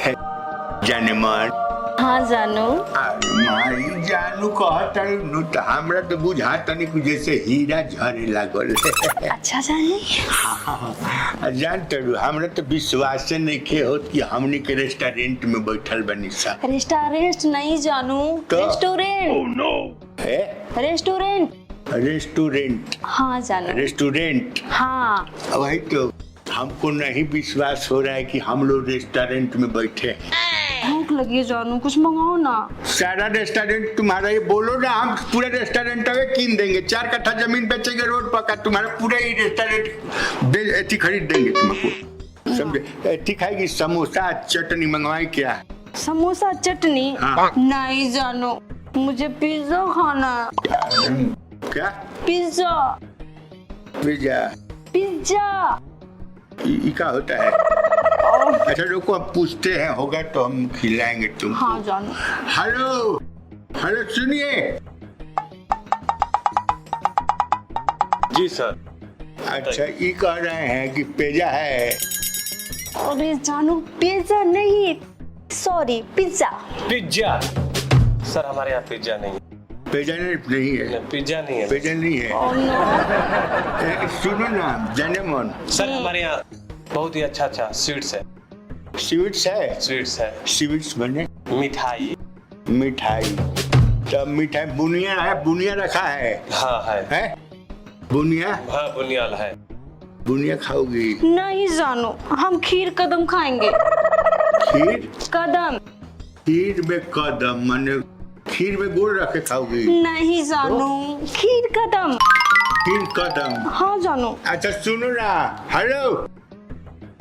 जाने मन हाँ जानू। माई जानू कहता तो हमरा तो बुझा तनी कुछ जैसे हीरा झरे लागल। अच्छा जानी। जान तरू हमरा तो विश्वास से नहीं के होत कि हमनी के रेस्टोरेंट में बैठल बनी सा। रेस्टोरेंट नहीं जानू, तो? रेस्टोरेंट। Oh no. है रेस्टोरेंट। रेस्टोरेंट। हाँ जानू। रेस्टोरेंट। हाँ वही तो हमको नहीं विश्वास हो रहा है कि हम लोग रेस्टोरेंट में बैठे हैं। भूख लगी है जानू, कुछ मंगाओ ना। सारा रेस्टोरेंट तुम्हारा, ये बोलो ना हम पूरा रेस्टोरेंट कीन देंगे। 4 कट्ठा जमीन बेचेंगे रोड पर, तुम्हारा पूरा ही रेस्टोरेंट खरीद देंगे तुमको। समझे? एथी खाएगी समोसा चटनी मंगवाई क्या? समोसा चटनी? हाँ। नहीं जानू, मुझे पिज्जा खाना है। क्या? पिज्जा। पिज्जा? पिज्जा ये क्या होता है? अच्छा रुको, हम पूछते हैं, होगा तो हम खिलाएंगे तुमको। हाँ जानू। हेलो हेलो सुनिए। जी सर। अच्छा ये कह रहे हैं कि पिज्जा है। अरे जानू पिज्जा नहीं, सॉरी पिज्जा। पिज्जा? सर हमारे यहाँ पिज्जा नहीं है। पिज्जा नहीं है? पिज्जा नहीं है। पिज्जा नहीं है। Oh, no. सुनो ना जाने मन, सर हमारे यहाँ बहुत ही अच्छा अच्छा स्वीट्स है। स्वीट्स है? स्वीट्स है। स्वीट्स बने? मिठाई। मिठाई? तब मिठाई बुनिया है? बुनिया रखा है? हाँ है। बुनिया? हाँ बुनियाल है। बुनिया खाओगी? नहीं जानू, हम खीर कदम खाएंगे। खीर? कदम। खीर में कदम माने खीर में गुड़ रख के खाओगी? नहीं जानू, खीर कदम। खीर कदम? हाँ जानू। अच्छा सुनो ना, हेलो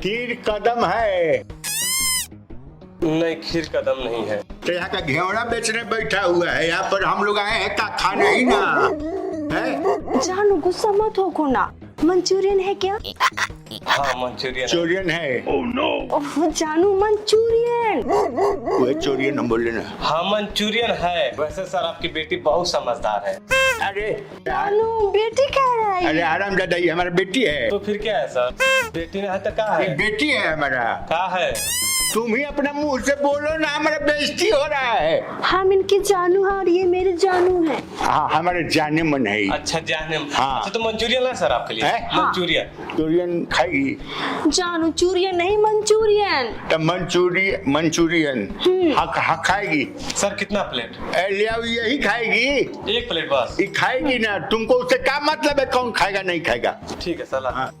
खीर कदम है? नहीं खीर कदम नहीं है। तो यहाँ का घेवड़ा बेचने बैठा हुआ है, यहाँ पर हम लोग आए हैं का खाने ही ना है। जानू गुस्सा मत हो को ना, मंचूरियन है क्या? हाँ मंचूरियन। चोरियन है? Oh no. ओह जानू मंचूरियन। वो चोरियन हम बोले ना। हाँ मंचूरियन है। वैसे सर आपकी बेटी बहुत समझदार है। अरे जानू बेटी कह रहा है। अरे आराम दादा, ये हमारा बेटी है। तो फिर क्या है सर? बेटी ने तो कहा ये है। बेटी है हमारा। कहा है। तुम ही अपना मुंह से बोलो ना, हमारा बेइज्जती हो रहा है। हम इनके जानू हैं और ये मेरे जानू हैं। हाँ हमारे जाने मन है। अच्छा जाने। हाँ। अच्छा तो मंचूरियन है सर आपके लिए? है? हाँ। मंचूरियन। चोरियन खाएगी? जानू चूरियन नहीं मंचूरियन। तो मंचूरियन हाँ खाएगी। सर कितना प्लेट? ले आओ, यही खाएगी। 1 प्लेट बस। ये खाएगी ना, तुमको उससे क्या मतलब है कौन खाएगा नहीं खाएगा? ठीक है सर। हाँ।